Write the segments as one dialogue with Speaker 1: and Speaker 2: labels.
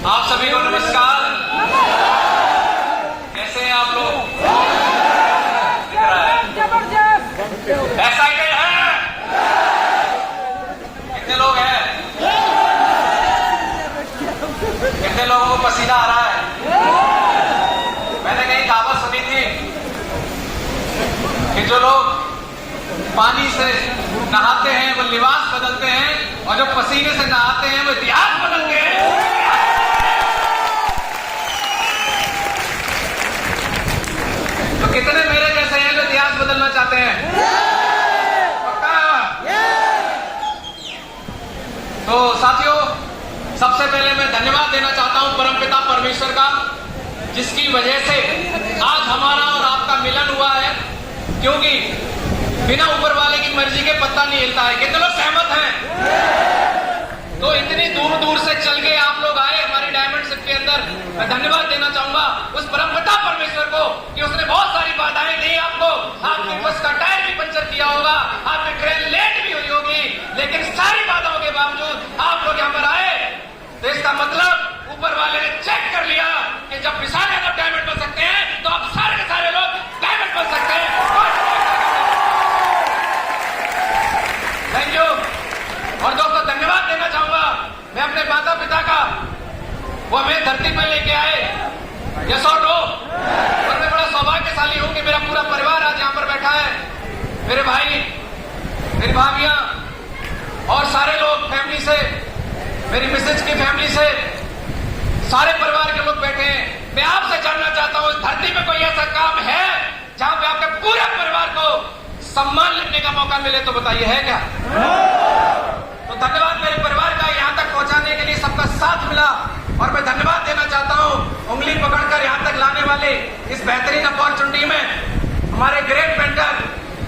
Speaker 1: आप सभी को नमस्कार। कैसे हैं आप लोग? दिख रहा है एक्साइटेड है? कितने लोग हैं? कितने लोगों को पसीना आ रहा है? मैंने कहीं कहावत सुनी थी कि जो लोग पानी से नहाते हैं वो लिबास बदलते हैं और जो पसीने से नहाते हैं वो इतिहास बदलते हैं। तो कितने मेरे जैसे हैं जो इतिहास बदलना चाहते हैं? पक्का? तो साथियों, सबसे पहले मैं धन्यवाद देना चाहता हूं परमपिता परमेश्वर का, जिसकी वजह से आज हमारा और आपका मिलन हुआ है। क्योंकि बिना ऊपर वाले की मर्जी के पत्ता नहीं हिलता है। कितने लोग सहमत हैं? तो इतनी दूर दूर से चल के आप लोग आए हमारी डायमंड शिप के अंदर। मैं धन्यवाद देना चाहूंगा उस परमपिता परमेश्वर को कि उसने बहुत सारी बाधाएं दी आपको। आपकी बस का टायर भी पंचर किया होगा, आपकी ट्रेन लेट भी हुई होगी, लेकिन सारी बाधाओं के बावजूद आप लोग यहाँ पर आए। तो इसका मतलब ऊपर वाले ने चेक कर लिया कि जब विशाल यादव डायमंड बन सकते हैं तो आप सारे के सारे लोग डायमंड बन सकते हैं। Thank you. और दोस्तों, धन्यवाद देना चाहूंगा मैं अपने माता पिता का, वो हमें धरती पर लेके आए। यस और नो? और मैं बड़ा सौभाग्यशाली हूं कि मेरा पूरा परिवार आज यहां पर बैठा है। मेरे भाई, मेरी भाभियां और सारे लोग फैमिली से, मेरी मिसेज की फैमिली से, सारे परिवार के लोग बैठे हैं। मैं आपसे जानना चाहता हूं, इस धरती में कोई ऐसा काम है जहां पे आपके पूरे परिवार को सम्मान लेने का मौका मिले? तो बताइए, है क्या? तो धन्यवाद मेरे परिवार का, यहां तक पहुंचाने के लिए सबका साथ मिला। और मैं धन्यवाद देना चाहता हूं उंगली पकड़कर यहां तक लाने वाले इस बेहतरीन अपॉर्चुनिटी में हमारे ग्रेट मेंटर,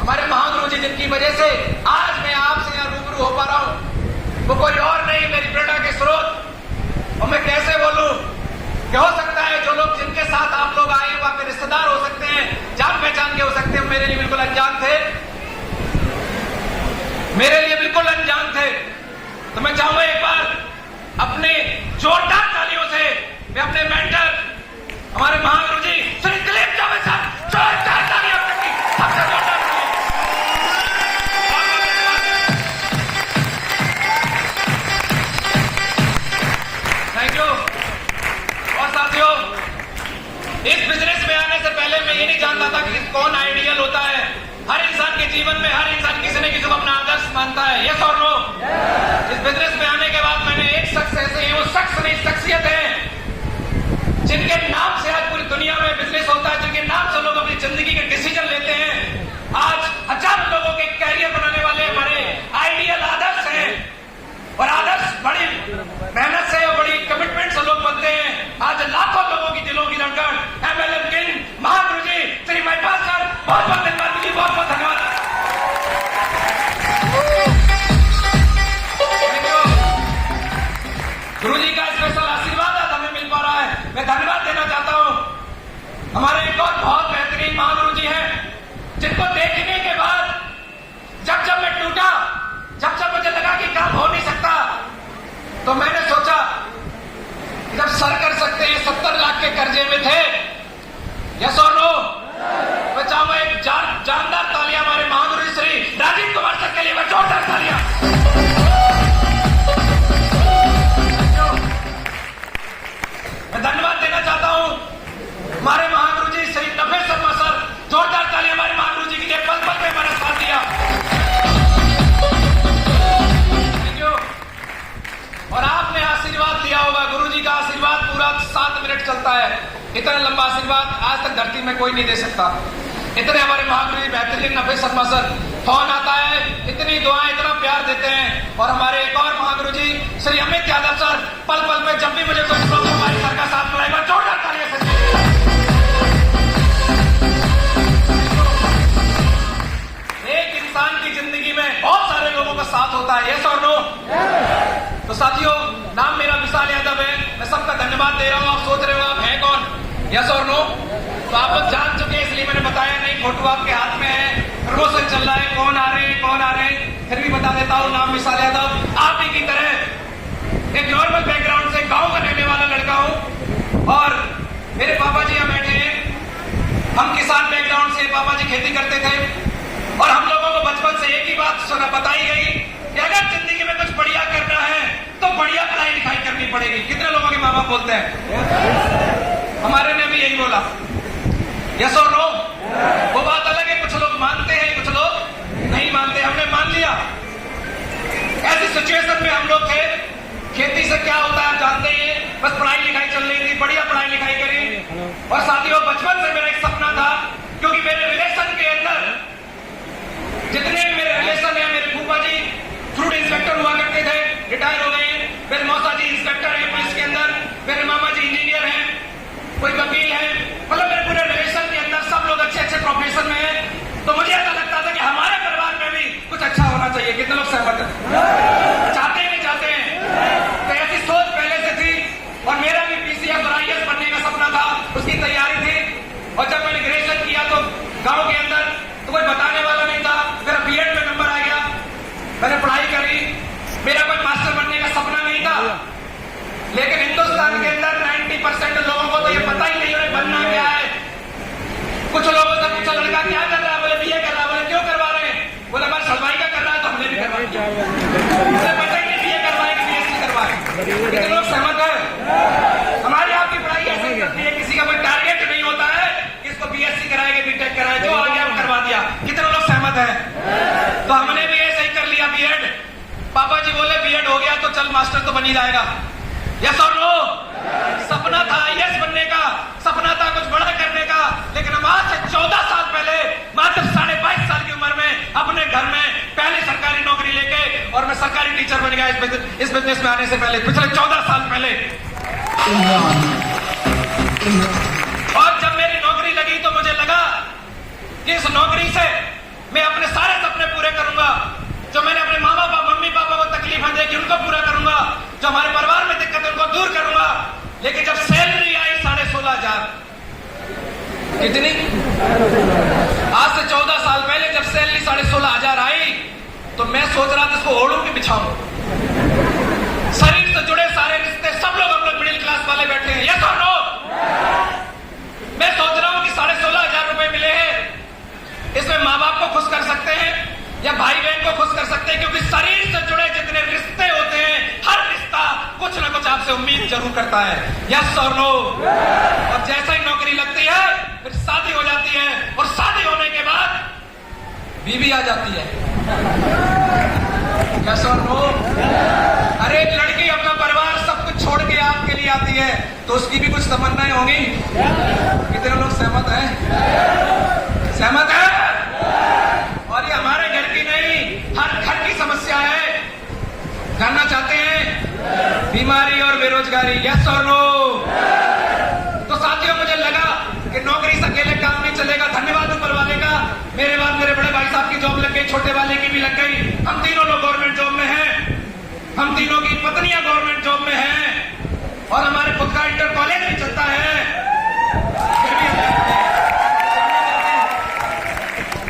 Speaker 1: हमारे महागुरु जी, जिनकी वजह से आज मैं आपसे यहां रूबरू हो पा रहा हूं। वो कोई और नहीं, मेरी प्रेरणा के स्रोत। और मैं कैसे बोलूं कि हो सकता है जो लोग जिनके साथ आप लोग आए वो आपके रिश्तेदार हो सकते हैं, जान पहचान के हो सकते हैं, मेरे लिए बिल्कुल अनजान थे, मेरे लिए बिल्कुल अनजान थे। तो मैं चाहूंगा एक बार अपने जोरदार तालियों से मैं अपने मेंटर, हमारे महागुरु जी श्री दिलीप जावेद साहब, जोरदार तालियां आपकी, सबसे जोरदार तालियां। Thank you. और साथियों, इस बिजनेस में आने से पहले मैं ये नहीं जानता था कि कौन आइडियल होता है। हर इंसान के जीवन में हर इंसान किसी न किसी को अपना आदर्श मानता है। यस और नो? इस बिजनेस में आने के बाद मैंने एक शख्स ऐसे हैं, वो शख्स नहीं शख्सियत है, जिनके नाम से आज पूरी दुनिया में बिजनेस होता है, जिनके नाम से लोग अपनी जिंदगी के डिसीजन लेते हैं। आज हजारों लोगों के कैरियर बनाने वाले हमारे आइडियल आदर्श हैं। और आदर्श बड़ी मेहनत से और बड़ी कमिटमेंट से लोग बनते हैं। आज लाखों लोगों की दिलों की धड़कन MLM किंग महागुरु जी श्री महिपाल सर, बहुत बहुत धन्यवाद जी, बहुत बहुत धन्यवाद। गुरु जी का स्पेशल आशीर्वाद आज हमें मिल पा रहा है। मैं धन्यवाद देना चाहता हूं हमारे एक और बहुत बेहतरीन महागुरु जी हैं, जिनको देखने के बाद जब मैं टूटा, जब मुझे लगा कि काम हो नहीं सकता, तो मैंने सोचा कि जब सर कर सकते हैं, 70 लाख के कर्जे में थे। यस और नो? मैं चाहूंगा एक जानदार तालियां हमारे महागुरु श्री राजीव कुमार सर के लिए, मैं जोरदार तालियां। मैं धन्यवाद देना चाहता हूं हमारे महागुरु जी श्री नफे शर्मा सर, जोरदार सकता है। इतना लंबा आशीर्वाद आज तक धरती में कोई नहीं दे सकता। इतने हमारे महागुरु जी बेहतरीन नफे शर्मा सर, फोन आता है, इतनी दुआएं, इतना प्यार देते हैं। और हमारे एक और महागुरु जी श्री अमित यादव सर, पल पल में जब भी मुझे कोई प्रॉब्लम हमारी सर का साथ मिलेगा, जोरदार तालियां से। एक इंसान की जिंदगी में बहुत सारे लोगों का साथ होता है, यस और नो? तो साथियों, नाम मेरा विशाल यादव है, मैं सबका धन्यवाद दे रहा हूं। आप सोच रहे हो आप हैं कौन, यस और नो? तो आप लोग जान चुके हैं, इसलिए मैंने बताया नहीं। फोटो आपके हाथ में है, प्रमोशन चल रहा है, कौन आ रहे हैं, कौन आ रहे हैं, फिर भी बता देता हूं। नाम विशाल यादव, आप ही की तरह एक नॉर्मल बैकग्राउंड से गांव का रहने वाला लड़का हूं। और मेरे पापा जी यहाँ बैठे हैं, हम किसान बैकग्राउंड से, पापा जी खेती करते थे। और हम लोगों को बचपन से एक ही बात सुना बताई गई कि अगर जिंदगी में कुछ बढ़िया करना है तो बढ़िया पढ़ाई लिखाई करनी पड़ेगी। कितने लोगों के माँ बाप बोलते हैं? हमारे ने भी यही बोला, यस और नो? वो बात अलग है, कुछ लोग मानते हैं, कुछ लोग नहीं मानते। हमने मान लिया। ऐसी सिचुएशन में हम लोग थे। खेती से क्या होता है आप जानते ही हैं, बस पढ़ाई लिखाई चल रही थी, बढ़िया पढ़ाई लिखाई करी। और साथियों, बचपन से मेरा एक सपना था, क्योंकि मेरे रिलेशन के अंदर जितने भी मेरे रिलेशन है, मेरे फूफा जी फ्रूट इंस्पेक्टर हुआ करते थे, रिटायर हो गए। मेरे मौसा जी इंस्पेक्टर है पुलिस के अंदर, मेरे मामा जी इंजीनियर हैं, कोई वकील है। मतलब मेरे पूरे रिलेशन के अंदर सब लोग अच्छे अच्छे प्रोफेशन में हैं। तो मुझे ऐसा लगता था कि हमारे परिवार में भी कुछ अच्छा होना चाहिए। कितने लोग सहमत हैं? चाहते हैं नहीं चाहते हैं? तो ऐसी सोच पहले से थी। और मेरा भी पीसीएस और आईएएस बनने का सपना था, उसकी तैयारी थी। और जब मैंने ग्रेजुएशन किया तो गाँव के अंदर तो कोई बताने वाला नहीं था। मेरा बीएड में नंबर आ गया, मैंने पढ़ाई करी। मेरा कोई मास्टर बनने का सपना नहीं था, लेकिन हिंदुस्तान के अंदर 90% लोगों को तो ये पता ही नहीं उन्हें बनना क्या है। कुछ लोगों से पूछा, लड़का क्या कर रहा है? बोले बीए कर रहा है। बोले क्यों करवा रहे हैं? बोले हमारे सलवाई का कर रहा है तो हमने भी करवा दिया। उसे पता ही नहीं बीए करवाए कि बीएससी करवाए। कितने लोग सहमत है? हमारी आपकी पढ़ाई ऐसे ही करती है, किसी का कोई टारगेट नहीं होता है कि इसको बीएससी कराएंगे, बीटेक कराए, जो आ गया हम करवा दिया। कितने लोग सहमत है? तो हमने भी ऐसे ही कर लिया बीएड। पापा जी बोले बीएड हो गया तो चल मास्टर तो बन ही जाएगा, यस और नो? सपना था आईएएस बनने का, सपना था कुछ बड़ा करने का। लेकिन हम आज से 14 साल पहले, मात्र 22.5 साल की उम्र में, अपने घर में पहली सरकारी नौकरी लेके, और मैं सरकारी टीचर बन गया इस बिजनेस में आने से पहले, पिछले 14 साल पहले। और जब मेरी नौकरी लगी तो मुझे लगा कि इस नौकरी से मैं अपने सारे सपने पूरे करूंगा। जो मैंने अपने माँ बाप, मम्मी पापा को तकलीफें देखी उनको पूरा करूंगा, जो हमारे परिवार में दिक्कत है उनको दूर करूंगा। लेकिन जब सैलरी आई 16,500, कितनी? आज से 14 साल पहले जब सैलरी 16,500 आई तो मैं सोच रहा था इसको ओढ़ूं कि बिछाऊं। शरीर से जुड़े सारे रिश्ते, सब लोग हम लोग मिडिल क्लास वाले बैठे हैं, यस और नो? मैं सोच रहा हूं कि 16,500 रुपए मिले हैं, इसमें माँ बाप को खुश कर सकते हैं या भाई बहन को खुश कर सकते हैं, क्योंकि शरीर से जुड़े जितने रिश्ते होते हैं, हर रिश्ता कुछ ना कुछ आपसे उम्मीद जरूर करता है, यस और नो? और जैसा ही नौकरी लगती है फिर शादी हो जाती है, और शादी होने के बाद बीवी आ जाती है, यस और नो? अरे एक लड़की अपना परिवार सब कुछ छोड़ के आपके लिए आती है तो उसकी भी कुछ तमन्नाएं होंगी। कितने लोग सहमत हैं? सहमत है? और ये हमारे घर की नहीं, हर घर की समस्या है। जानना चाहते हैं? बीमारी और बेरोजगारी, यस और नो? तो साथियों, मुझे लगा कि नौकरी से अकेले काम नहीं चलेगा। धन्यवाद ऊपर वाले का, मेरे बाद मेरे बड़े भाई साहब की जॉब लग गई, छोटे वाले की भी लग गई। हम तीनों लोग गवर्नमेंट जॉब में हैं, हम तीनों की पत्नियां गवर्नमेंट जॉब में हैं, और हमारे खुद का इंटर कॉलेज भी चलता है। फिर भी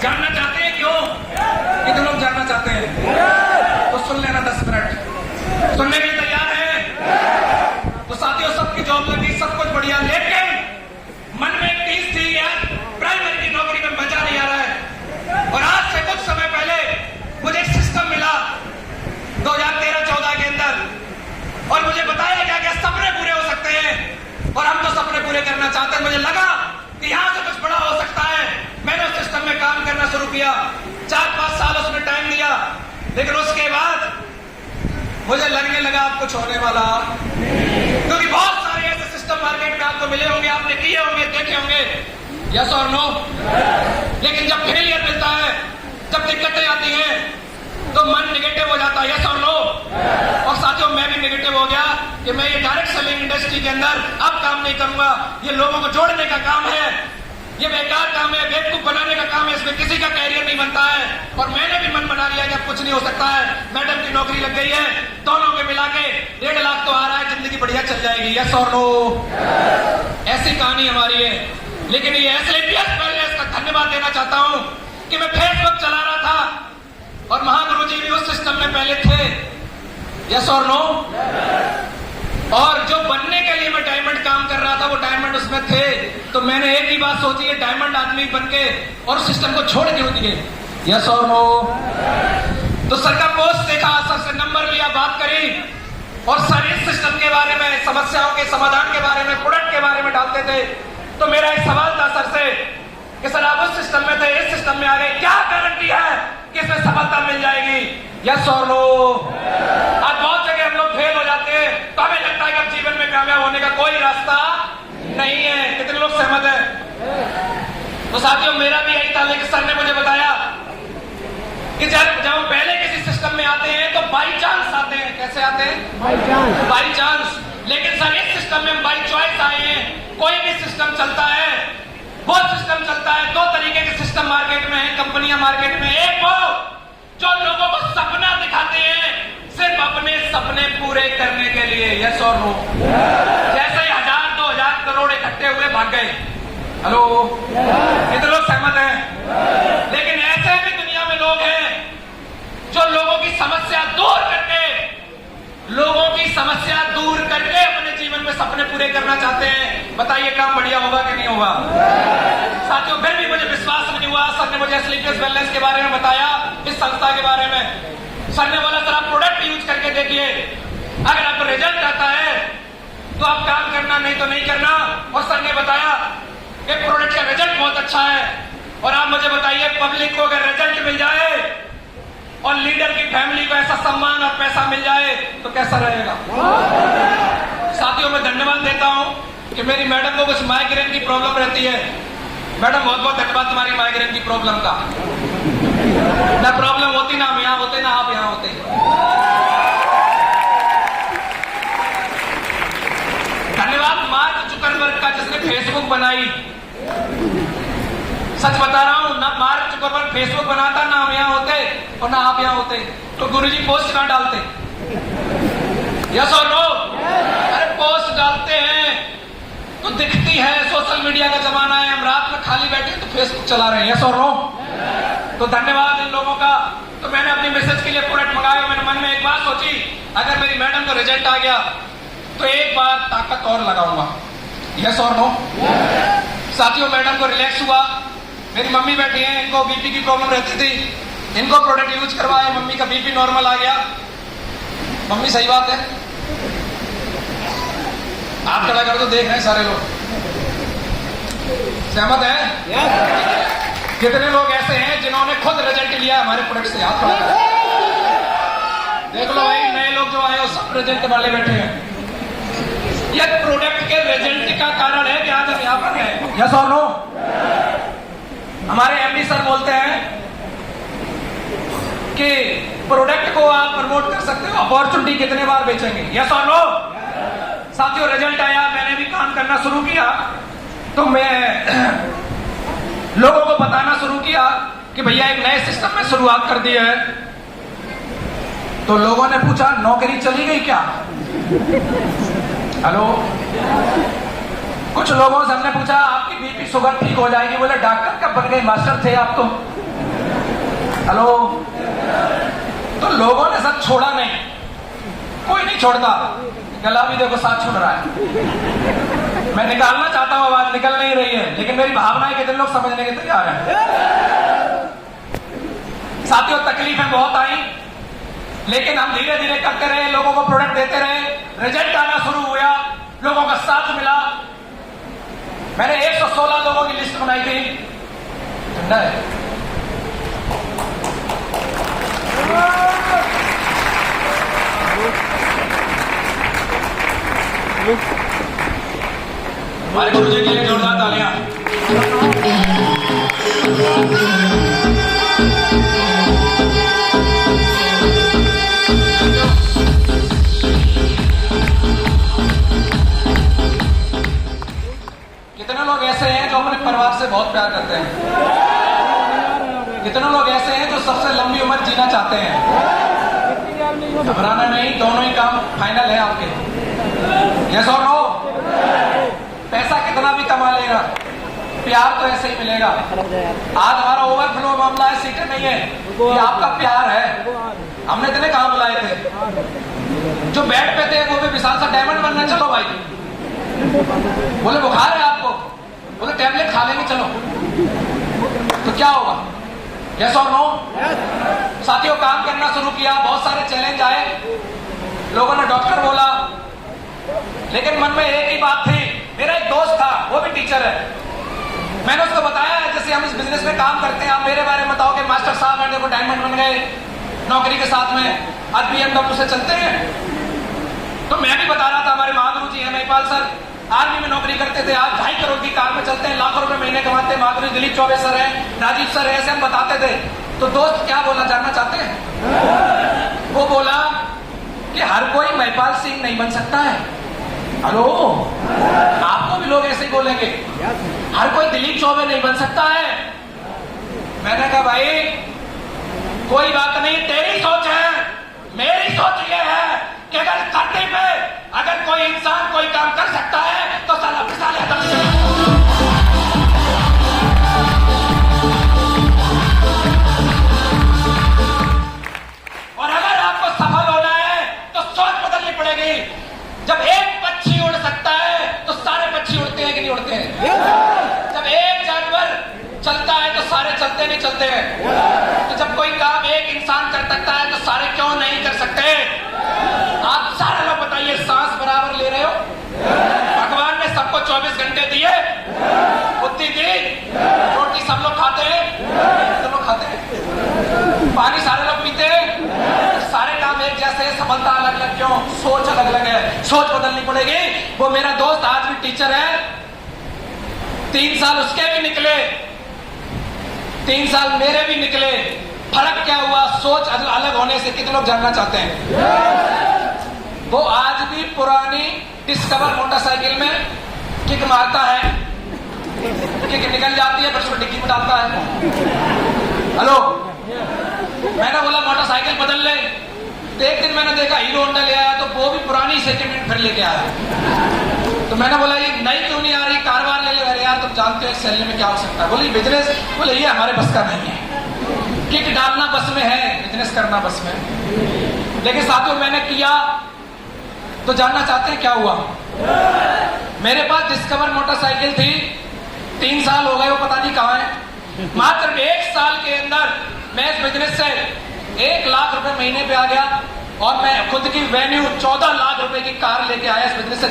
Speaker 1: जानना चाहते हैं क्यों? कितने लोग जानना चाहते हैं? तो सुन लेना 10 मिनट। सुनने के लिए तैयार है? तो साथियों, सबकी जॉब लगी, सब कुछ बढ़िया, लेकिन मन में एक चीज थी, यार प्राइमरी की नौकरी में मजा नहीं आ रहा है। और आज से कुछ समय पहले मुझे एक सिस्टम मिला 2013-14 के अंदर, और मुझे बताया गया कि सपने पूरे हो सकते हैं, और हम तो सपने पूरे करना चाहते हैं। मुझे लगा कि यहां से कुछ बड़ा हो सकता है। मैंने उस सिस्टम में काम करना शुरू किया, 4-5 साल उसमें टाइम दिया, लेकिन उसके बाद मुझे लगने लगा अब कुछ होने वाला, क्योंकि बहुत सारे ऐसे सिस्टम मार्केट में आपको मिले होंगे, आपने किए होंगे, देखे होंगे, यस और नो। लेकिन जब फेलियर मिलता है, जब दिक्कतें आती हैं, तो मन निगेटिव हो जाता है, यस और नो। और साथियों, मैं भी निगेटिव हो गया कि मैं ये डायरेक्ट सेलिंग इंडस्ट्री के अंदर अब काम नहीं करूंगा। ये लोगों को जोड़ने का काम है, ये बेकार काम है, बेवकूफ बनाने का काम है, इसमें किसी का कैरियर नहीं बनता है। और मैंने भी मन बना लिया कि अब कुछ नहीं हो सकता है। मैडम की नौकरी लग गई है, दोनों के मिला के 1.5 लाख तो आ रहा है, जिंदगी बढ़िया चल जाएगी, यस और नो। ऐसी कहानी हमारी है। लेकिन ये एसएपीएस वेलनेस का धन्यवाद देना चाहता हूं कि मैं फेसबुक चला रहा था और महागुरु जी भी उस सिस्टम में पहले थे, यस और नो। और जो बनने के लिए मैं डायमंड काम कर रहा था, वो डायमंड उसमें थे। तो मैंने एक ही बात सोची है, डायमंड आदमी बन के और सिस्टम को छोड़ क्यों दिए, यस और नो। तो सर का पोस्ट देखा, सर से नंबर लिया, बात करी, और सर इस सिस्टम के बारे में, समस्याओं के समाधान के बारे में, प्रोडक्ट के बारे में डालते थे। तो मेरा एक सवाल था सर से कि सर आप उस सिस्टम में थे, इस सिस्टम में आ गए, क्या गारंटी है कि इसमें सफलता मिल जाएगी, यस और नो। आज बहुत जगह हम लोग फेल हो जाते हैं, तो हमें लगता है कि अब जीवन में कामयाब होने का कोई रास्ता नहीं है। कितने लोग सहमत हैं? तो साथियों, मेरा भी यही था, लेकिन सर ने मुझे बताया कि जब हम पहले किसी सिस्टम में आते हैं तो बाई चांस आते हैं। कैसे आते हैं? By chance. लेकिन सर इस सिस्टम में हम बाई चॉइस आए हैं। कोई भी सिस्टम चलता है, वो सिस्टम चलता है, 2 तरीके के सिस्टम मार्केट में है, कंपनियां मार्केट में। एक वो जो लोगों को सपना दिखाते हैं सिर्फ अपने सपने पूरे करने के लिए, यस और नो। जैसे ही 1000-2000 करोड़ इकट्ठे हुए, भाग गए। हेलो, कितने लोग सहमत हैं? लेकिन ऐसे भी दुनिया में लोग हैं जो लोगों की समस्या दूर करके, अपने जीवन में सपने पूरे करना चाहते हैं। बताइए काम बढ़िया होगा कि नहीं होगा? साथियों, फिर भी मुझे विश्वास नहीं हुआ। सर ने मुझे एसएपीएस वेलनेस के बारे में बताया, इस संस्था के बारे में। सर ने बोला सर आप प्रोडक्ट यूज करके देखिए, अगर आपको रिजल्ट आता है तो आप काम करना, नहीं तो नहीं करना। और सर ने बताया कि प्रोडक्ट का रिजल्ट बहुत अच्छा है। और आप मुझे बताइए, पब्लिक को अगर रिजल्ट मिल जाए और लीडर की फैमिली को ऐसा सम्मान और पैसा मिल जाए तो कैसा रहेगा? साथियों, मैं धन्यवाद देता हूं कि मेरी मैडम को कुछ माइग्रेन की प्रॉब्लम रहती है। मैडम बहुत बहुत धन्यवाद तुम्हारी माइग्रेन की प्रॉब्लम का। ना प्रॉब्लम होती, ना हम यहां होते, ना आप यहां होते। धन्यवाद मार्क जुकरबर्ग का, जिसने फेसबुक बनाई। सच बता रहा हूं, ना मार्क जुकरबर्ग फेसबुक बनाता, ना हम यहां होते और ना आप यहां होते। तो गुरुजी पोस्ट कहां डालते, यस और नो? अरे पोस्ट डालते हैं तो दिखती है। सोशल मीडिया का जमाना है, हम रात में खाली बैठे तो फेसबुक चला रहे हैं, यस और नो? तो धन्यवाद इन लोगों का। तो मैंने अपनी मिसेज के लिए प्रोडक्ट मंगाया। मैंने मन में एक बात सोची, अगर मेरी मैडम को रिजल्ट आ गया तो एक बार ताकत और लगाऊंगा, यस और नो? साथियों, मैडम को रिलैक्स हुआ। मेरी मम्मी बैठी हैं, इनको बीपी की प्रॉब्लम रहती थी, इनको प्रोडक्ट यूज करवाया, मम्मी का बीपी नॉर्मल आ गया। मम्मी सही बात है, आप खड़ा कर दो, देख रहे हैं सारे लोग। सहमत है? कितने लोग ऐसे हैं जिन्होंने खुद रिजल्ट लिया हमारे प्रोडक्ट से? हाथ खड़ा कर देख लो भाई, नए लोग जो आए हो सब रिजल्ट वाले बैठे हैं। यह प्रोडक्ट के रिजल्ट का कारण है कि आज हम यहां पर हैं, यस और नो? हमारे एमडी सर बोलते हैं कि प्रोडक्ट को आप प्रमोट कर सकते हो, अपॉर्चुनिटी कितने बार बेचेंगे, यस और नो? साथियों, रिजल्ट आया, मैंने भी काम करना शुरू किया। तो मैं लोगों को बताना शुरू किया कि भैया एक नए सिस्टम में शुरुआत कर दी है। तो लोगों ने पूछा नौकरी चली गई क्या? हेलो, कुछ लोगों से हमने पूछा आपकी बीपी शुगर ठीक हो जाएगी, बोले डॉक्टर कब बन गए, मास्टर थे आप तो। हेलो, तो लोगों ने सब छोड़ा नहीं, कोई नहीं छोड़ता। गला भी देखो साथ छोड़ रहा है। मैं निकालना चाहता हूं, आवाज निकल नहीं रही है, लेकिन मेरी भावनाएं कितने लोग समझने के तैयार हैं? साथियों, तकलीफें बहुत आई, लेकिन हम धीरे धीरे करते रहे, लोगों को प्रोडक्ट देते रहे, रिजल्ट आना शुरू हुआ, लोगों का साथ मिला। मैंने 116 लोगों की लिस्ट बनाई थी। ठंडा है, हमारे गुरु जी के लिए जोरदार तालियां। कितने लोग ऐसे हैं जो अपने परिवार से बहुत प्यार करते हैं? कितने लोग ऐसे हैं जो सबसे लंबी उम्र जीना चाहते हैं? घबराना नहीं, दोनों ही काम फाइनल है आपके। यस और नो? पैसा कितना भी कमा लेगा, प्यार तो ऐसे ही मिलेगा। आज हमारा ओवरफ्लो मामला है, सीटें नहीं है, ये आपका प्यार है। हमने इतने काम बुलाए थे, जो बेड पे थे वो भी विशाल सा डायमंड बनना, चलो भाई। बोले बुखार है आपको, बोले टैबलेट खा लेंगे चलो, तो क्या होगा? यस और नो? साथियों, काम करना शुरू किया, बहुत सारे चैलेंज आए, लोगों ने डॉक्टर बोला, लेकिन मन में एक ही बात थी। मेरा एक दोस्त था, वो भी टीचर है। मैंने उसको बताया जैसे हम इस बिजनेस में काम करते हैं, आप मेरे बारे में बताओ कि मास्टर साहब हैं, देखो डायमंड बन गए नौकरी के साथ में, आज BMW से चलते हैं। तो मैं भी बता रहा था, हमारे महागुरु जी हैं महिपाल सर, आर्मी में नौकरी करते थे, आज 2.5 करोड़ की कार में चलते हैं, लाखों रुपए महीने कमाते हैं। महागुरु दिलीप चौबे सर हैं, राजीव सर है, ऐसे हम बताते थे। तो दोस्त क्या बोला, जानना चाहते हैं? वो बोला कि हर कोई महिपाल सिंह नहीं बन सकता है। हेलो, आपको भी लोग ऐसे ही बोलेंगे, हर कोई दिलीप चौबे नहीं बन सकता है। मैंने कहा भाई कोई बात नहीं, तेरी सोच है, मेरी सोच ये है कि अगर धरती पे अगर कोई इंसान कोई काम कर सकता है तो साला विशाल यादव से। और अगर आपको सफल होना है तो सोच बदलनी पड़ेगी। जब एक पक्षी उड़ सकता है तो सारे पक्षी उड़ते हैं कि नहीं उड़ते हैं? जब एक जानवर चलता है तो सारे चलते नहीं चलते हैं? तो जब कोई काम एक इंसान कर सकता है तो सारे क्यों नहीं कर सकते? आप सारे लोग बताइए, सांस बराबर ले रहे हो? भगवान ने सबको 24 घंटे दिए, बुद्धि दी, रोटी सब लोग खाते हैं, सब लोग खाते हैं, पानी सारे लोग पीते हैं, सारे काम एक जैसे, सफलता अलग अलग क्यों? सोच अलग अलग है, सोच बदलनी पड़ेगी। वो मेरा दोस्त आज भी टीचर है, 3 साल उसके भी निकले, 3 साल मेरे भी निकले। फर्क क्या हुआ? सोच अलग होने से। कितने लोग जानना चाहते हैं? वो आज भी पुरानी डिस्कवर मोटरसाइकिल में किक मारता है, किक निकल जाती है, बस डिक्की में डालता है। हेलो, मैंने बोला मोटरसाइकिल बदल ले, तो एक दिन मैंने देखा हीरो होंडा ले आया, तो वो भी पुरानी सेकेंड हैंड फिर लेके आया। तो मैंने बोला ये नई क्यों नहीं आ रही, कारवार ले ले। अरे यार तुम जानते हो सैलरी में क्या हो सकता है? बोली बिजनेस, बोले ये हमारे बस का नहीं है, किक डालना बस में है, बिजनेस करना बस में। लेकिन साथियों मैंने किया, तो जानना चाहते हैं क्या हुआ? मेरे पास डिस्कवर मोटरसाइकिल थी, 3 साल हो गए, वो पता नहीं कहाँ है। मात्र 1 साल के अंदर मैं इस बिजनेस से 1 लाख रुपए महीने पे आ गया, और मैं खुद की वेन्यू 14 लाख रुपए की कार लेके आया इस बिजनेस से।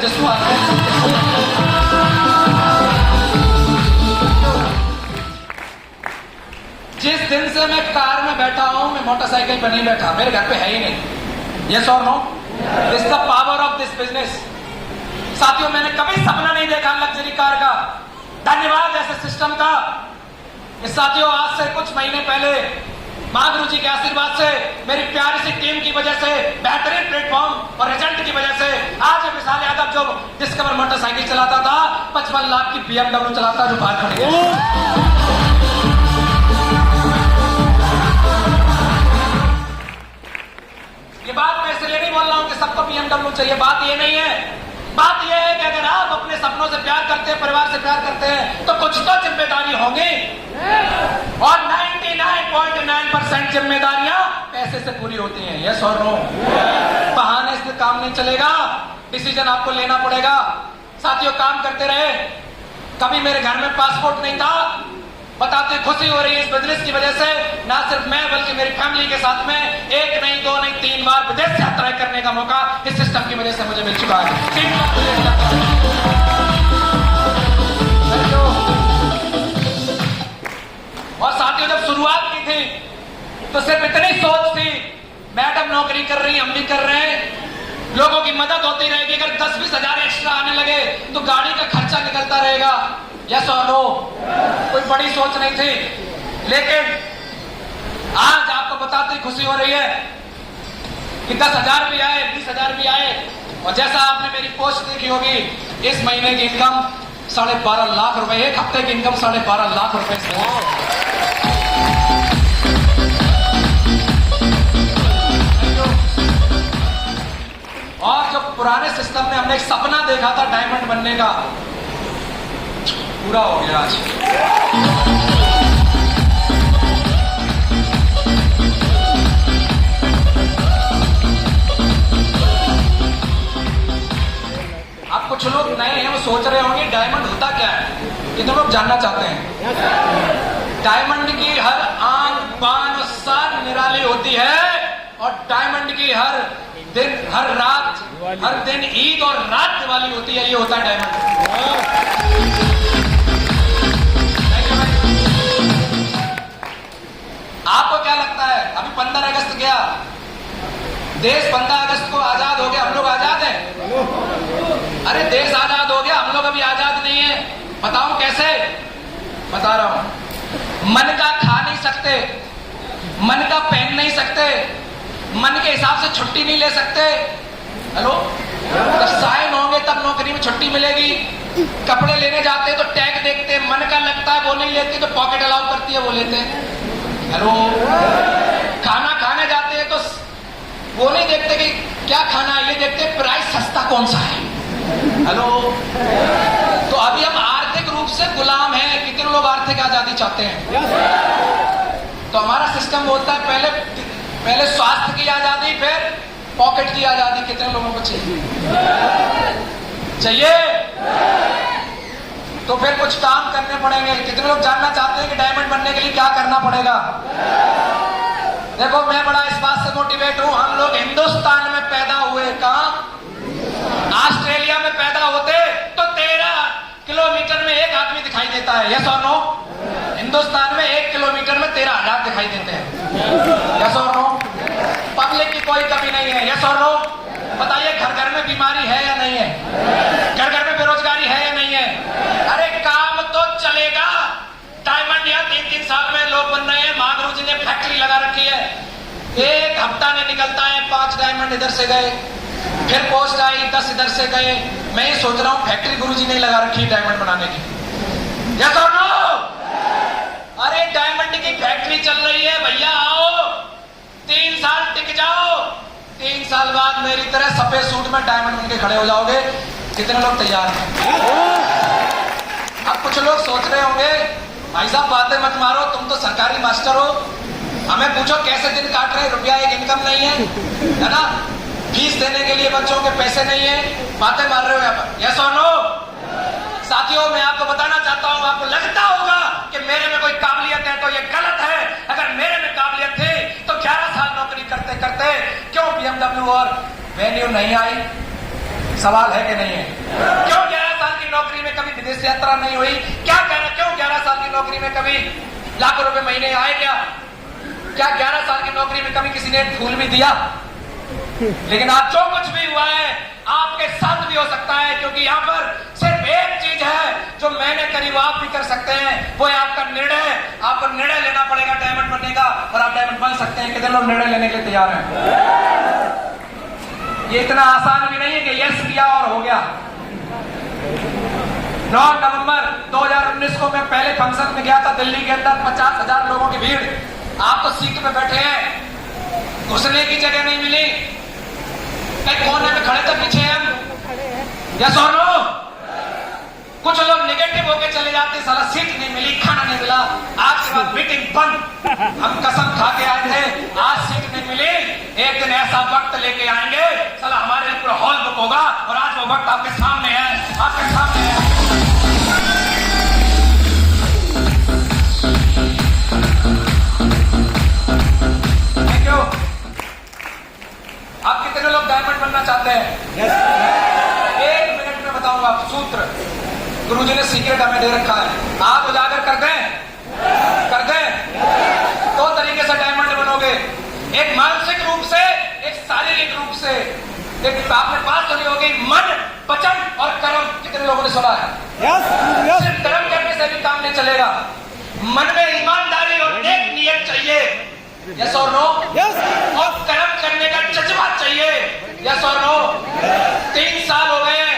Speaker 1: जिस दिन से मैं कार में बैठा हूं, मैं मोटरसाइकिल पर नहीं बैठा, मेरे घर पे है ही नहीं। यस और no? This the power of this business. साथियों मैंने कभी सपना नहीं देखा लग्जरी कार का। धन्यवाद ऐसे सिस्टम का। इस साथियों आज से कुछ महीने पहले महागुरु जी के आशीर्वाद से, मेरी प्यारी सी टीम की वजह से, बेहतरीन प्लेटफॉर्म और रिजल्ट की वजह से आज विशाल यादव जो डिस्कवर मोटरसाइकिल चलाता था, 55 लाख की BMW चलाता जो बाहर खड़ी है। ये बात मैं इसलिए नहीं बोल रहा हूं कि सबको BMW चाहिए, बात ये नहीं है। बात यह है कि अगर आप अपने सपनों से प्यार करते हैं, परिवार से प्यार करते हैं, तो कुछ तो जिम्मेदारी होंगी, और 99.9% जिम्मेदारियां पैसे से पूरी होती हैं। यस और नो? बहाने से काम नहीं चलेगा, डिसीजन आपको लेना पड़ेगा। साथियों काम करते रहे। कभी मेरे घर में पासपोर्ट नहीं था, बताते खुशी हो रही है इस बिजनेस की वजह से। ना सिर्फ मैं बल्कि मेरी फैमिली के साथ में 1 नहीं 2 नहीं 3 बार विदेश यात्राएं करने का मौका इस सिस्टम की वजह से मुझे मिल चुका है। और साथियों जब शुरुआत की थी तो सिर्फ इतनी सोच थी, मैडम नौकरी कर रही, हम भी कर रहे हैं, लोगों की मदद होती रहेगी। अगर 10-20 हजार एक्स्ट्रा आने लगे तो गाड़ी का खर्चा निकलता रहेगा। यस और नो? कोई बड़ी सोच नहीं थी, लेकिन आज आपको बताते ही खुशी हो रही है कि 10,000 भी आए, 20,000 भी आए। और जैसा आपने मेरी पोस्ट देखी होगी, इस महीने की इनकम 12.5 लाख रुपए, एक हफ्ते की इनकम 12.5 लाख रुपए से है। और जो पुराने सिस्टम में हमने एक सपना देखा था डायमंड बनने का, पूरा हो गया आज। अब कुछ लोग नए हैं, वो सोच रहे होंगे डायमंड होता क्या है, ये तो लोग जानना चाहते हैं। डायमंड की हर आन बान और शान निराली होती है, और डायमंड की हर दिन, हर रात, हर दिन ईद और रात दिवाली होती है। ये होता है डायमंड। आपको क्या लगता है, अभी 15 अगस्त गया, देश 15 अगस्त को आजाद हो गया, हम लोग आजाद हैं? अरे देश आजाद हो गया, हम लोग अभी आजाद नहीं है। बताओ कैसे? बता रहा हूं। मन का खा नहीं सकते, मन का पहन नहीं सकते, मन के हिसाब से छुट्टी नहीं ले सकते। हेलो, जब साइन होंगे तब नौकरी में छुट्टी मिलेगी। कपड़े लेने जाते हैं तो टैग देखते हैं, मन का लगता है वो नहीं लेती, तो पॉकेट अलाउ करती है वो लेते हैं। हेलो, खाना खाने जाते हैं तो वो नहीं देखते कि क्या खाना है, ये देखते हैं प्राइस सस्ता कौन सा है। हेलो, तो अभी हम आर्थिक रूप से गुलाम हैं। कितने लोग आर्थिक आजादी चाहते हैं? तो हमारा सिस्टम बोलता है पहले स्वास्थ्य की आजादी, फिर पॉकेट की आजादी। कितने लोगों को चाहिए? तो फिर कुछ काम करने पड़ेंगे। कितने लोग जानना चाहते हैं कि डायमंड बनने के लिए क्या करना पड़ेगा? देखो, मैं बड़ा इस बात से मोटिवेट हूं, हम लोग हिंदुस्तान में पैदा हुए। कहां? ऑस्ट्रेलिया में पैदा होते तो 13 किलोमीटर में एक आदमी दिखाई देता है। यस और नो? हिंदुस्तान में 1 किलोमीटर में 13,000 दिखाई देते हैं। यस और नो? पब्लिक की कोई कमी नहीं है। यस और नो? बताइए, घर घर में बीमारी है या नहीं है? घर घर में बेरोजगारी है या नहीं है? अरे काम तो चलेगा। डायमंड यहाँ 3-3 साल में लोग बन रहे हैं। महागुरु जी ने फैक्ट्री लगा रखी है, एक हफ्ता नहीं निकलता है 5 डायमंड इधर से गए, फिर पोस्ट आई 10 इधर से गए। मैं ये सोच रहा हूं फैक्ट्री गुरुजी ने लगा रखी डायमंड बनाने की। यस और नो? अरे डायमंड की फैक्ट्री चल रही है भैया, आओ 3 साल टिक जाओ, 3 साल बाद मेरी तरह सफेद सूट में डायमंड बनके खड़े हो जाओगे। कितने लोग तैयार हैं? अब कुछ लोग सोच रहे होंगे, भाई साहब बातें मत मारो, तुम तो सरकारी मास्टर हो, हमें पूछो कैसे दिन काट रहे, रुपया एक इनकम नहीं है ना, फीस देने के लिए बच्चों के पैसे नहीं है, बातें मार रहे हो यहाँ पर। यस और नो? साथियों, मैं आपको बताना चाहता हूं, आपको लगता होगा कि मेरे में कोई काबिलियत है, तो ये गलत है। अगर मेरे में काबिलियत थी तो 11 साल नौकरी करते करते क्यों BMW और वेन्यू नहीं आई? सवाल है कि नहीं है? क्यों 11 साल की नौकरी में कभी विदेश यात्रा नहीं हुई? क्यों 11 साल की नौकरी में कभी लाखों रुपए महीने आए? क्या 11 साल की नौकरी में कभी किसी ने फूल भी दिया? लेकिन आज जो कुछ भी हुआ है आपके साथ भी हो सकता है, क्योंकि यहाँ पर सिर्फ एक चीज है जो मैंने करी वो आप भी कर सकते हैं, वो है आपका निर्णय। आपको निर्णय लेना पड़ेगा डायमंड बनने का, और आप डायमंड बन सकते हैं। कितने लोग निर्णय लेने के लिए तैयार हैं? ये इतना आसान भी नहीं है कि यस किया और हो गया। 9 नवंबर 2019 को मैं पहले फंक्शन में गया था दिल्ली के अंदर, 50,000 लोगों की भीड़। आप तो सीट पे बैठे हैं, घुसने की जगह नहीं मिली, कहीं कोने में खड़े थे पीछे हम। यस और नो? कुछ लोग नेगेटिव होके चले जाते, साला सीट नहीं मिली, खाना नहीं मिला, आज के बाद मीटिंग बंद। हम कसम खा के आए थे, आज सीट नहीं मिली, एक दिन ऐसा वक्त लेके आएंगे साला हमारे लिए पूरा हॉल बुक होगा, और आज वो वक्त आपके सामने है, आपके सामने है। क्यों? आप कितने लोग डायमंड बनना चाहते हैं? एक मिनट में बताऊंगा सूत्र, गुरुजी ने सीक्रेट हमें दे रखा है, आप उजागर कर दें, कर दें। 2 तरीके से डायमंड बनोगे, एक मानसिक रूप से, एक शारीरिक रूप से। आपने बात सुनी होगी, मन, वचन और कर्म। कितने लोगों ने सुना है? सिर्फ कर्म करने से भी काम नहीं चलेगा, मन में ईमानदारी और नेक नियत चाहिए। यस और नो? और कर्म करने का जज्बा चाहिए। यस और नो? 3 साल हो गए हैं,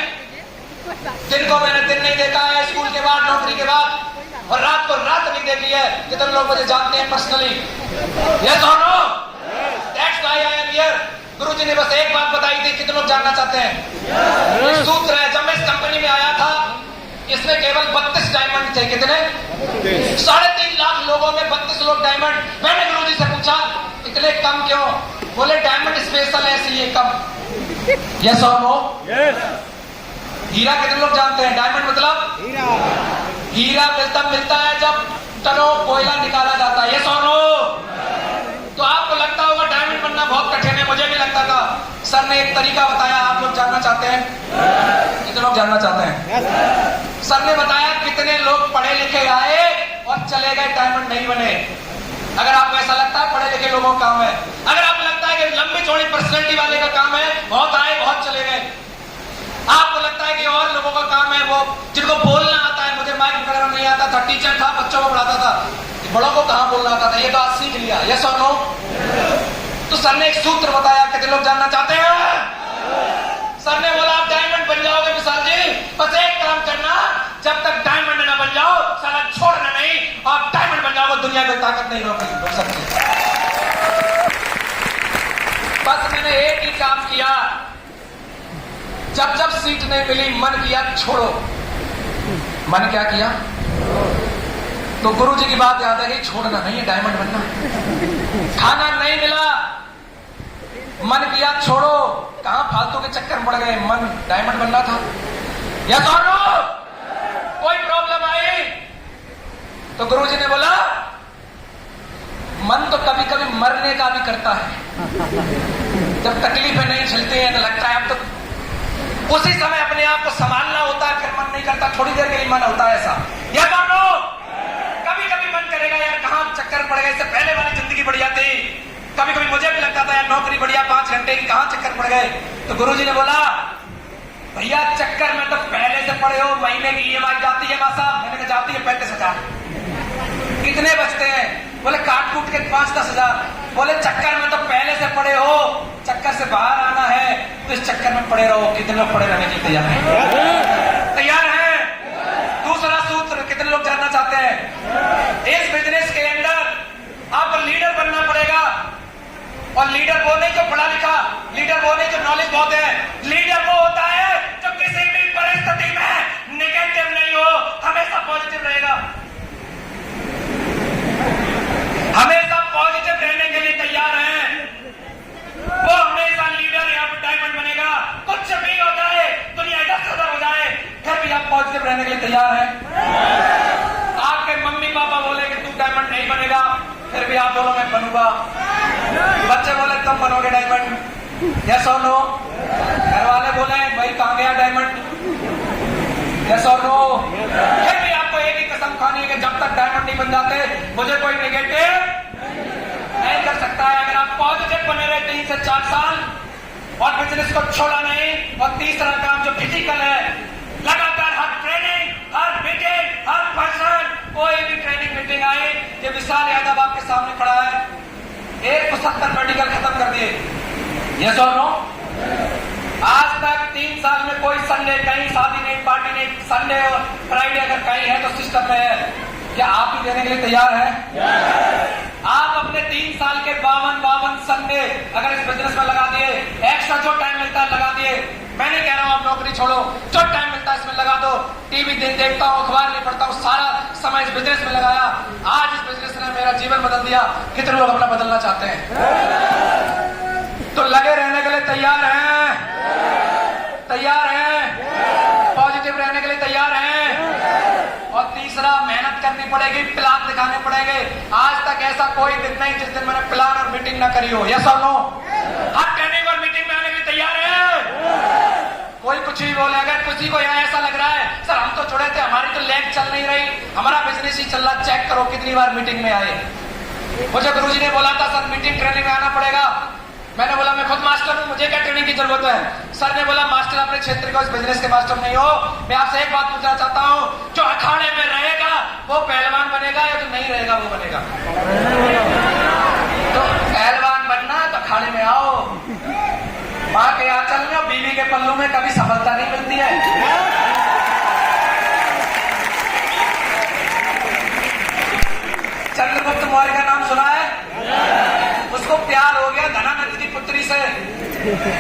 Speaker 1: दिन को मैंने दिन नहीं देखा है, स्कूल के बाद, नौकरी के बाद, और रात को रात नहीं देखी है। कितने लोग मुझे जानते हैं पर्सनली? यस और no? That's why I am here. Guruji ने बस एक बात बताई थी, कितने लोग जानना चाहते हैं? एक सूत्र है, जब मैं इस कंपनी में आया था, इसमें केवल 32 डायमंड थे। कितने? 3.5 लाख लोगों में 32 लोग डायमंड। मैंने गुरुजी से पूछा, इतने कम क्यों? बोले डायमंड स्पेशल है इसलिए कम। यस और नो? हीरा कितने लोग जानते हैं? डायमंड मतलब हीरा मिलता है जब टनों कोयला निकाला जाता है। यस और नो? तो आपको लगता होगा डायमंड बनना बहुत कठिन है, मुझे भी लगता था। सर ने एक तरीका बताया, आप लोग जानना चाहते हैं? कितने लोग जानना चाहते हैं? सर ने बताया कितने लोग पढ़े लिखे आए और चले गए, डायमंड नहीं बने। अगर आपको ऐसा लगता है पढ़े लिखे लोगों का काम है, अगर आपको लगता है कि लंबी चौड़ी पर्सनैलिटी वाले का काम है, बहुत आए बहुत चले गए, आपको लगता है कि और लोगों का काम है वो जिनको बोलना आता है, मुझे माइक पकड़ना नहीं आता था, टीचर था, बच्चों को पढ़ाता था, बड़ों को कहां बोलना आता था, ये तो आज सीख लिया। यस और नो? तो सर ने एक सूत्र बताया, कितने लोग जानना चाहते हैं? सर ने बोला आप डायमंड बन जाओगे विशाल जी, बस एक काम करना, जब तक डायमंड ना बन जाओ साला छोड़ना नहीं, आप डायमंड बन जाओगे, दुनिया में ताकत नहीं रोक सकती। बस मैंने एक ही काम किया, जब सीट नहीं मिली मन किया छोड़ो। मन क्या किया? तो गुरुजी की बात याद है कि छोड़ना नहीं है, डायमंड बनना। खाना नहीं मिला, मन किया छोड़ो, कहां फालतू के चक्कर पड़ गए, मन डायमंड बनना था। या तो कोई प्रॉब्लम आई तो गुरुजी ने बोला मन तो कभी कभी मरने का भी करता है। जब तकलीफें नहीं झेलती हैं तो लगता है अब तो उसी समय अपने आप को संभालना होता है, फिर मन नहीं करता, थोड़ी देर के लिए मन होता है ऐसा। या तो कभी कभी मन करेगा यार कहां चक्कर पड़ गए, इससे पहले वाली जिंदगी बढ़िया थी। कभी कभी मुझे भी लगता था यार नौकरी बढ़िया, 5 घंटे की, कहां चक्कर पड़ गए। तो गुरुजी ने बोला भैया चक्कर में तो पहले से पड़े हो, महीने की EMI जाती है मासा। मैंने कहा जाती है 35,000। कितने बचते हैं? बोले काट कूट के 5-10 हजार। बोले चक्कर में तो पहले से पड़े हो, चक्कर से बाहर आना है तो इस चक्कर में पड़े रहो। कितने लोग पड़े रहने के लिए तैयार हैं? तैयार हैं? दूसरा सूत्र कितने लोग जानना चाहते हैं? इस बिजनेस के अंदर आपको लीडर बनना पड़ेगा, और लीडर वो नहीं जो पढ़ा लिखा, लीडर वो नहीं जो नॉलेज बहुत है, लीडर वो होता है जो किसी भी परिस्थिति में नेगेटिव नहीं हो, हमेशा पॉजिटिव रहेगा, हमेशा पॉजिटिव रहने के लिए तैयार है। वो हमेशा लीडर यहाँ पे डायमंड बनेगा, कुछ भी हो जाए, दुनिया इधर-उधर हो जाए, फिर भी आप पॉजिटिव रहने के लिए तैयार हैं। आपके मम्मी पापा बोले कि तू डायमंड नहीं बनेगा, फिर भी आप बोलो मैं बनूंगा। बच्चे बोले तुम बनोगे डायमंड। यस और नो? घर वाले बोले भाई कहां गया डायमंड? यस और नो? फिर भी आपको एक ही कसम खानी है कि जब तक डायमंड नहीं बन जाते मुझे कोई नेगेटिव नहीं कर सकता है। अगर आप पॉजिटिव बने रहे 3 से 4 साल और बिजनेस को छोड़ा नहीं, और तीसरा काम जो फिजिकल है, लगातार हर ट्रेनिंग, हर मीटिंग, हर पर्सन, कोई भी ट्रेनिंग मीटिंग आई, ये विशाल यादव आपके सामने खड़ा है, 170 मेडिकल खत्म कर दिए। यस और नो? आज तक 3 साल में कोई संडे कहीं शादी नहीं, पार्टी नहीं, संडे और फ्राइडे अगर कहीं है तो सिस्टम में है। क्या आप ही देने के लिए तैयार हैं? आप अपने 3 साल के 52 संडे अगर इस बिजनेस में लगा दिए, एक्स्ट्रा जो टाइम मिलता है लगा दिए। मैं नहीं कह रहा हूं आप नौकरी छोड़ो, जो टाइम मिलता है इसमें लगा दो। टीवी दिन देखता हूं, अखबार नहीं पढ़ता हूं, सारा समय इस बिजनेस में लगाया। आज इस बिजनेस ने मेरा जीवन बदल दिया। कितने लोग अपना बदलना चाहते हैं? तो लगे रहने के लिए तैयार हैं? तैयार हैं? पॉजिटिव रहने के लिए तैयार हैं? और तीसरा मेहनत करनी पड़ेगी, प्लान दिखाने पड़ेंगे। आज तक ऐसा कोई दिन नहीं जिस दिन मैंने प्लान और मीटिंग ना करी हो। यस और नो? आप ट्रेनिंग और मीटिंग में आने के लिए तैयार हैं? कोई कुछ भी बोले, अगर किसी को यहाँ ऐसा लग रहा है सर हम तो जुड़े थे, हमारी तो लेग चल नहीं रही, हमारा बिजनेस ही चल रहा, चेक करो कितनी बार मीटिंग में आए। मुझे गुरुजी ने बोला था सर मीटिंग ट्रेनिंग में आना पड़ेगा, मैंने बोला मैं खुद मास्टर हूं, मुझे क्या ट्रेनिंग की जरूरत है। सर ने बोला मास्टर अपने क्षेत्र को, इस बिजनेस के मास्टर नहीं हो। मैं आपसे एक बात पूछना चाहता हूं, जो अखाड़े में रहेगा वो पहलवान बनेगा या जो नहीं रहेगा वो बनेगा? तो पहलवान बनना तो अखाड़े में आओ। मां के आंचल में और बीवी के पल्लू में कभी सफलता नहीं मिलती है। चंद्रगुप्त मौर्य का नाम सुना है? उसको प्यार हो गया धनानंद की पुत्री से।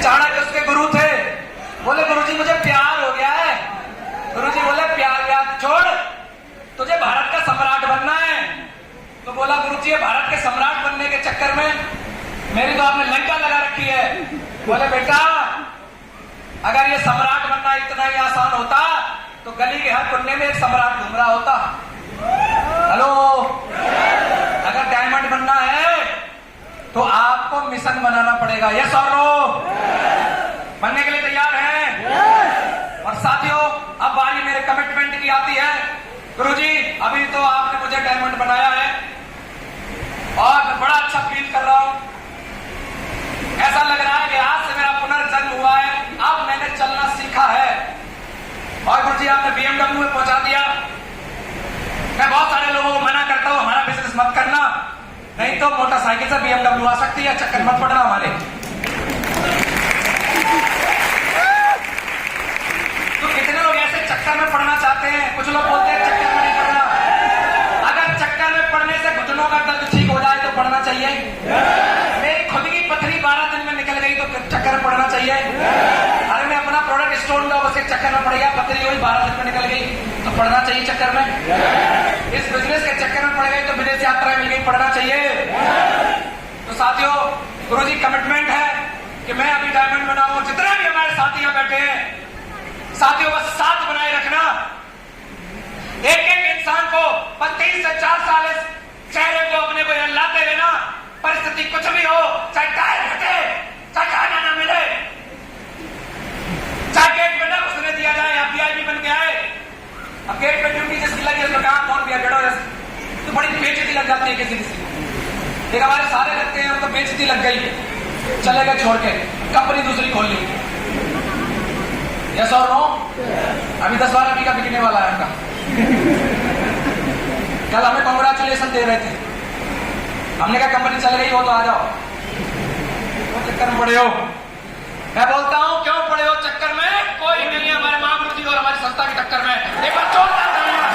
Speaker 1: चाणक्य उसके गुरु थे। बोले गुरुजी मुझे प्यार हो गया है। गुरुजी बोले प्यार व्यार छोड़, तुझे भारत का सम्राट बनना है। तो बोला गुरुजी भारत के सम्राट बनने के चक्कर में मेरी तो आपने लंका लगा रखी है। बोले बेटा अगर ये सम्राट बनना इतना ही आसान होता तो गली के हर कोने में एक सम्राट घूम रहा होता। हेलो, अगर डायमंड बनना है तो आपको मिशन बनाना पड़ेगा। यस और नो? बनने के लिए तैयार हैं? और साथियों अब बारी मेरे कमिटमेंट की आती है। गुरुजी अभी तो आपने मुझे डायमंड बनाया है और मैं बड़ा अच्छा फील कर रहा हूं। ऐसा लग रहा है कि आज से मेरा पुनर्जन्म हुआ है, अब मैंने चलना सीखा है। और गुरुजी आपने BMW में पहुंचा दिया। मैं बहुत सारे लोगों को मना करता हूं हमारा बिजनेस मत करना, नहीं तो मोटरसाइकिल से BMW आ सकती है, चक्कर मत पड़ना हमारे। तो कितने लोग ऐसे चक्कर में पड़ना चाहते हैं? कुछ लोग बोलते हैं चक्कर में नहीं पड़ना। अगर चक्कर में पड़ने से घुटनों का दर्द ठीक हो जाए तो पड़ना चाहिए। मेरी खुद की पथरी 12 दिन में निकल गई तो चक्कर में पड़ना चाहिए। अरे मैं अपना प्रोडक्ट स्टोर का बस एक चक्कर में पड़ गया, पथरी हुई 12 दिन में निकल गई तो पड़ना चाहिए चक्कर में। इस बिजनेस के चक्कर में पड़ गई तो विदेश यात्रा मिल गई, पड़ना चाहिए। तो साथियों गुरुजी कमिटमेंट है कि मैं अभी डायमंड बनाऊंगा। जितने भी हमारे साथी यहाँ बैठे हैं साथियों बस साथ बनाए रखना। एक एक इंसान को 3 से 4 साल इस चेहरे को अपने को लाते रहना। परिस्थिति कुछ भी हो, चाहे टायर फटे, चाहे खाना ना मिले, चाहे गेट पे ना घुसने दिया जाए, आप VIP बन के आए। अब गेट पे ड्यूटी जिसकी लगी उसमें कहा कौन भी बेटो तो बड़ी बेइज्जती लग जाती है किसी किसी। एक हमारे सारे लगते हैं उनको बेइज्जती लग गई, चले गए छोड़ के, कंपनी दूसरी खोल ली। यस और नो? अभी 10-12 बीघा बिकने वाला है उनका। कल हमें कांग्रेचुलेशन दे रहे थे, हमने कहा कंपनी चल गई हो तो आ जाओ। वो चक्कर में पड़े हो? मैं बोलता हूं क्यों पड़े हो चक्कर में? कोई नहीं है हमारे महागुरु जी और हमारी संस्था की टक्कर में। एक बार जोरदार तालियां।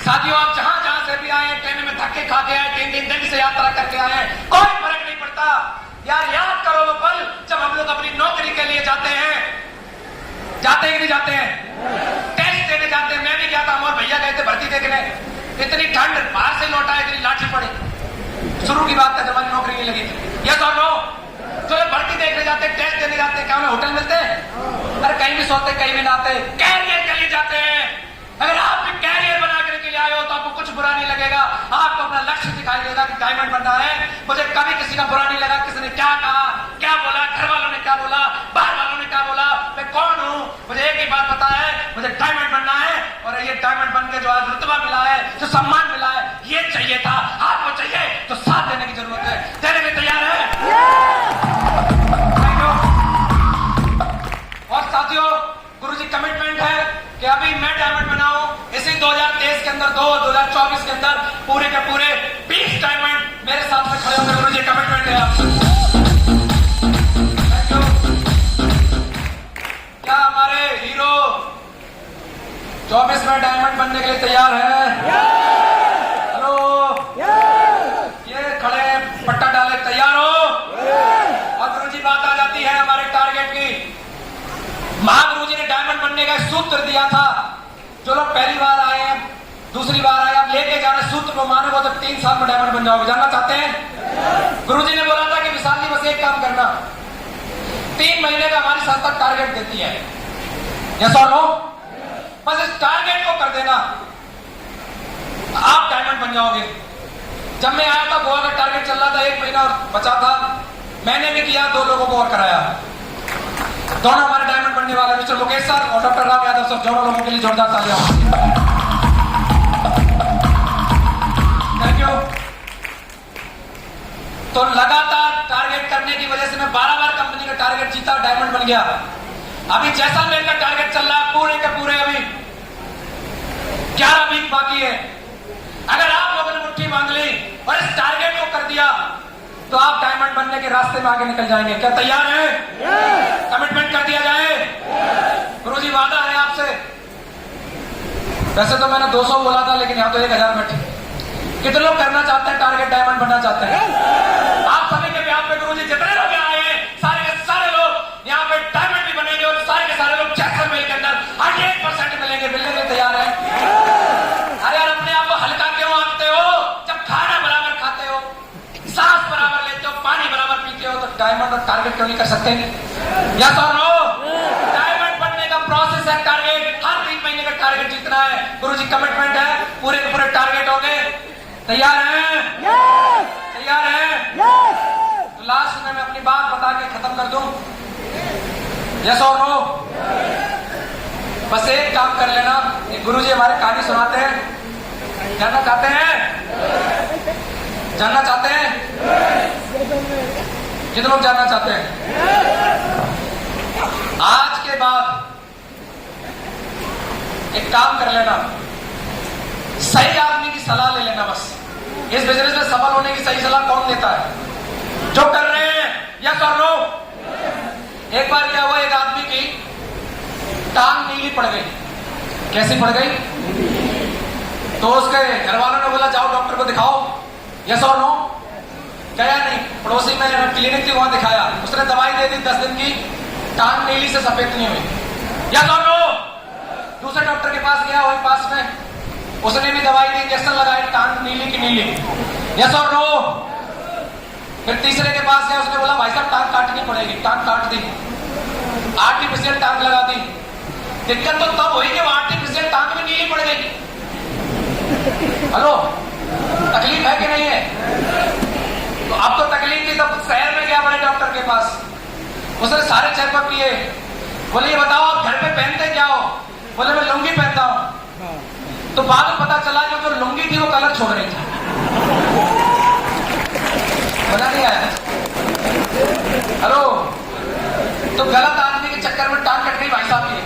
Speaker 1: साथियों आप जहां जहां से भी आए, ट्रेन में धक्के खा के आए, 3 दिन से यात्रा करके आए, कोई फर्क नहीं पड़ता। यार याद करो वो पल जब हम लोग अपनी नौकरी के लिए जाते हैं। जाते ही नहीं जाते हैं, टेस्ट देने जाते हैं। मैं भी गया था, और भैया गए थे भर्ती देखने। इतनी ठंड, बाहर से लौटा, इतनी लाठी पड़ी। शुरू की बात है जब हमारी नौकरी नहीं लगी थी। यस और नो? जो भर्ती देखने जाते, टेस्ट देने जाते, क्या उन्हें होटल मिलते हैं? अरे कहीं भी सोते कहीं भी ना आते। कैरियर के लिए जाते हैं। अगर आप भी कैरियर बना के लिए आए हो तो आपको कुछ बुरा नहीं लगेगा। आपको अपना लक्ष्य दिखाई देगा कि डायमंड बनना है। मुझे कभी किसी का बुरा नहीं लगा, किसी ने क्या कहा, क्या बोला, घर वालों ने क्या बोला, बाहर वालों ने क्या बोला, मैं कौन हूं? मुझे एक ही बात पता है, मुझे डायमंड बनना है। और ये डायमंड बन के जो आज रुतबा मिला है, जो सम्मान मिला है, ये चाहिए था। आपको चाहिए तो साथ देने की जरूरत है। देने में तैयार है? और साथियों गुरुजी कमिटमेंट है कि अभी मैं डायमंड बनाऊं। इसी 2023 के अंदर 2024 के अंदर पूरे के पूरे 20 डायमंड मेरे साथ में खड़े होंगे। गुरुजी कमिटमेंट है आपका। Thank you. क्या हमारे हीरो 24 में डायमंड बनने के लिए तैयार है? हेलो, ये खड़े पट्टा डाले, तैयार हो? और गुरुजी बात आ जाती है हमारे टारगेट की। महागुरु जी ने डायमंड बनने का सूत्र दिया था। जो लोग पहली बार आए हैं, दूसरी बार आए, आप लेके जा रहे सूत्र को मानोगे तो 3 साल में डायमंड बन जाओगे। जानना चाहते हैं? गुरुजी ने बोला था कि विशाल जी बस एक काम करना, 3 महीने का हमारी संस्था टारगेट देती है। यस और नो? बस इस टारगेट को कर देना, आप डायमंड बन जाओगे। जब मैं आया था गोवा का टारगेट चल रहा था, 1 महीना बचा था। मैंने भी किया, 2 लोगों को और कराया, दोनों हमारे डायमंड बनने वाले मिस्टर मुकेश सर और डॉक्टर राम यादव सर, दोनों लोगों के लिए जोरदार तालियां। Thank you. तो लगातार टारगेट करने की वजह से मैं 12 बार कंपनी का टारगेट जीता, डायमंड बन गया। अभी जैसलमेर का टारगेट चल रहा है पूरे के पूरे, अभी 11 वीक बाकी है। अगर आप लोगों ने मुट्ठी बांध ली और इस टारगेट को कर दिया तो आप डायमंड बनने के रास्ते में आगे निकल जाएंगे। क्या तैयार हैं? कमिटमेंट कर दिया जाए। गुरुजी वादा है आपसे। वैसे तो मैंने 200 बोला था, लेकिन यहां तो 1000 बैठे। कितने लोग करना चाहते हैं टारगेट, डायमंड बनना चाहते हैं? आप सभी के ब्याह पे गुरुजी जितने लोग आए हैं सारे के सारे लोग यहाँ पे डायमंड भी बनेंगे और सारे के सारे लोग जैसलमेर के अंदर 100% मिलेंगे। मिलने के लिए तैयार है? अरे यार, अपने आप को हल्का क्यों आंकते हो? जब खाना बराबर खाते हो, सांस बराबर लेते हो, पानी बराबर पीते हो, तो डायमंड और टारगेट क्यों नहीं कर सकते? यस और नो? डायमंड बनने का प्रोसेस है, टारगेट हर 3 महीने का टारगेट जीतना है। गुरुजी कमिटमेंट है, पूरे के पूरे टारगेट होंगे। तैयार हैं? तैयार हैं? तो लास्ट में मैं अपनी बात बता के खत्म कर दूं। यस और नो? बस एक काम कर लेना, गुरुजी हमारे कहानी सुनाते हैं। जानना चाहते हैं? जानना चाहते हैं? कितने लोग जानना चाहते हैं? आज के बाद एक काम कर लेना, सही आदमी की सलाह ले लेना। बस इस बिजनेस में सफल होने की सही सलाह कौन देता है? जो कर रहे हैं। यस और नो? एक बार क्या हुआ, एक आदमी की टांग नीली पड़ गई। कैसी पड़ गई? तो उसके घर वालों ने बोला जाओ डॉक्टर को दिखाओ। यस और नो? गया नहीं, पड़ोसी में क्लिनिक थी वहां दिखाया, उसने दवाई दे दी 10 दिन की, टांग नीली से सफेद नहीं हुई। यस और नो? दूसरे डॉक्टर के पास गया वही पास में, उसने भी दवाई दी, इंजेक्शन लगाई, टांग नीली की नीली। यस और नो? फिर तीसरे के पास गया, उसने बोला भाई साहब टांग काटनी पड़ेगी, टांग काट दी, आर्टिफिशियल टांग लगा दी। दिक्कत तो तब हुई कि वो आर्टिफिशियल टांग में नीली पड़ गई। हेलो, तकलीफ है कि नहीं है? तो अब तो तकलीफ थी, तब शहर में गया बड़े डॉक्टर के पास, उसने सारे चेकअप किए। बोले ये बताओ आप घर पे पहनते क्या हो? बोले मैं लुंगी पहनता हूं। तो बाद में पता चला जो लुंगी थी वो कलर छोड़ रही थी। बना नहीं आया? हेलो, तो गलत आदमी के चक्कर में टांग कट गई भाई साहब की।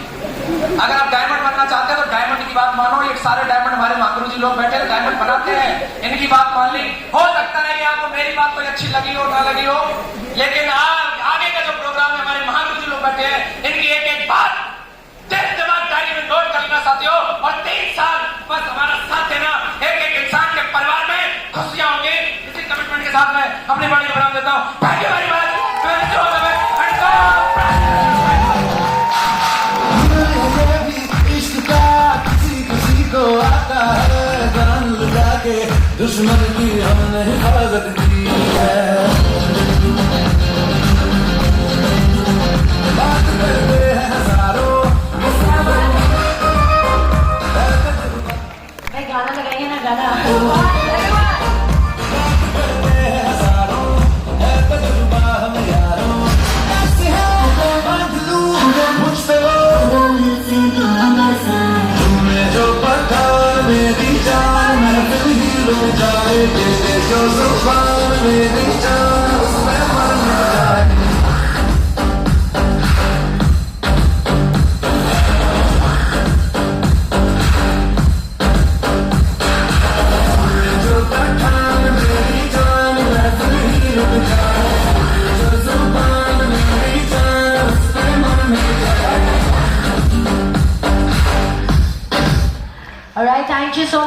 Speaker 1: अगर आप डायमंड बनना चाहते हैं तो डायमंड की बात मानो। ये सारे डायमंड हमारे महागुरु जी लोग बैठे डायमंड बनाते हैं, इनकी बात मान ली। हो सकता है कि आपको मेरी बात कोई अच्छी लगी हो ना लगी हो, लेकिन आगे का जो प्रोग्राम है हमारे महागुरु जी लोग बैठे हैं, इनकी एक एक बात दिल दिमाग डायरी में नोट कर लेना साथियों, और 3 साल बस हमारा साथ देना। एक एक इंसान के परिवार में खुशियां होंगी। इसी कमिटमेंट के साथ मैं अपनी बाणी को विराम देता हूं। Thank you very much.
Speaker 2: दुश्मन की हमने हिफाजत की है, बात करते हैं हजारों।
Speaker 3: भाई गाना लगाइए ना, गाना।
Speaker 2: जो जुबान मेरी जान उसमें मर जाए। जो पठान मेरी जान मैं फिर ही रुक जाए, जो जुबान मेरी जान उसमें मर जाए।
Speaker 3: All right, thank you so much.